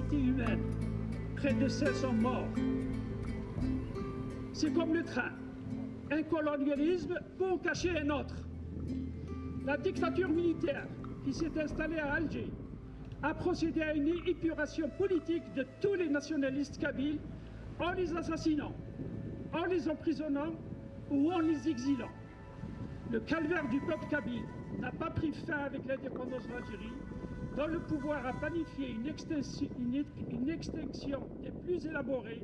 dignité humaine. Près de 500 morts. C'est comme le train. Un colonialisme pour en cacher un autre. La dictature militaire qui s'est installée à Alger a procédé à une épuration politique de tous les nationalistes kabyles en les assassinant, en les emprisonnant ou en les exilant. Le calvaire du peuple kabyle n'a pas pris fin avec l'indépendance de l'Algérie, dont le pouvoir a planifié une extinction des plus élaborées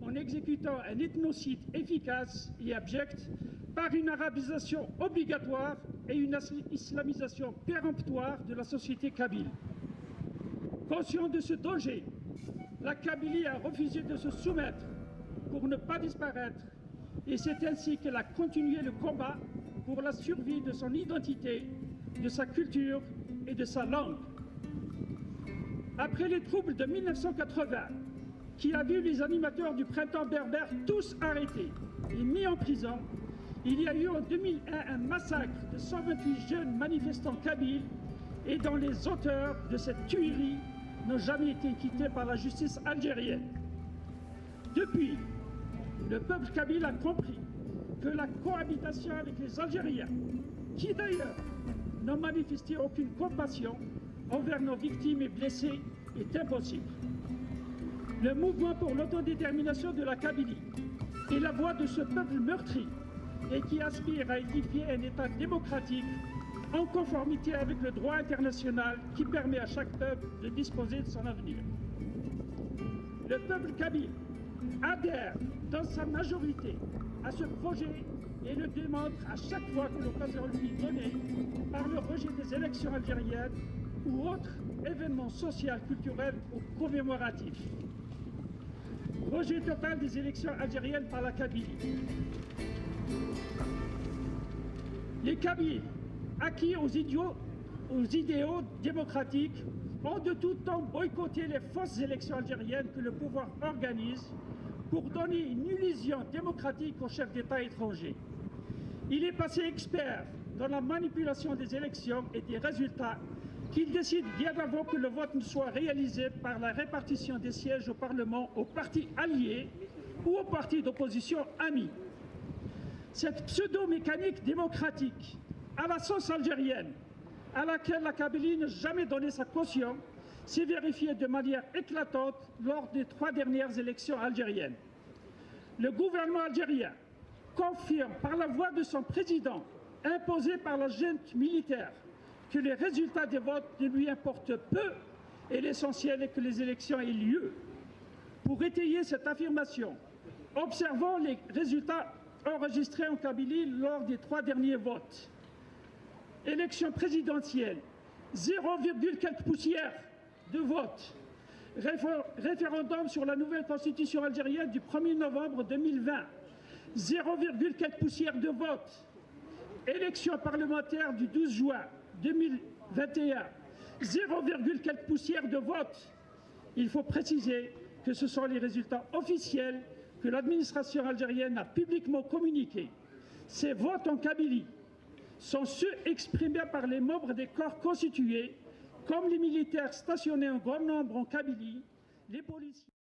en exécutant un ethnocide efficace et abject par une arabisation obligatoire et une islamisation péremptoire de la société kabyle. Conscient de ce danger, la Kabylie a refusé de se soumettre pour ne pas disparaître, et c'est ainsi qu'elle a continué le combat pour la survie de son identité, de sa culture et de sa langue. Après les troubles de 1980, qui a vu les animateurs du printemps berbère tous arrêtés et mis en prison, il y a eu en 2001 un massacre de 128 jeunes manifestants kabyles et dont les auteurs de cette tuerie n'ont jamais été quittés par la justice algérienne. Depuis, le peuple kabyle a compris que la cohabitation avec les Algériens, qui d'ailleurs n'ont manifesté aucune compassion envers nos victimes et blessés, est impossible. Le mouvement pour l'autodétermination de la Kabylie est la voix de ce peuple meurtri et qui aspire à édifier un État démocratique en conformité avec le droit international qui permet à chaque peuple de disposer de son avenir. Le peuple kabyle adhère dans sa majorité à ce projet et le démontre à chaque fois que l'occasion lui est donnée par le rejet des élections algériennes ou autres événements sociaux, culturels ou commémoratifs. Rejet total des élections algériennes par la Kabylie. Les Kabyles, acquis aux idéaux démocratiques, ont de tout temps boycotté les fausses élections algériennes que le pouvoir organise pour donner une illusion démocratique aux chefs d'État étrangers. Il est passé expert dans la manipulation des élections et des résultats qu'il décide bien avant que le vote ne soit réalisé par la répartition des sièges au Parlement aux partis alliés ou aux partis d'opposition amis. Cette pseudo-mécanique démocratique à la sauce algérienne, à laquelle la Kabylie n'a jamais donné sa caution, s'est vérifiée de manière éclatante lors des 3 dernières élections algériennes. Le gouvernement algérien confirme par la voix de son président, imposé par la junte militaire, que les résultats des votes ne lui importent peu et l'essentiel est que les élections aient lieu. Pour étayer cette affirmation, observons les résultats enregistrés en Kabylie lors des 3 derniers votes. Élection présidentielle, 0, quelques poussières de vote. Référendum sur la nouvelle constitution algérienne du 1er novembre 2020, 0, quelques poussières de vote. Élection parlementaire du 12 juin 2021, 0, quelques poussières de vote. Il faut préciser que ce sont les résultats officiels que l'administration algérienne a publiquement communiqués. Ces votes en Kabylie sont ceux exprimés par les membres des corps constitués, comme les militaires stationnés en grand nombre en Kabylie, les policiers.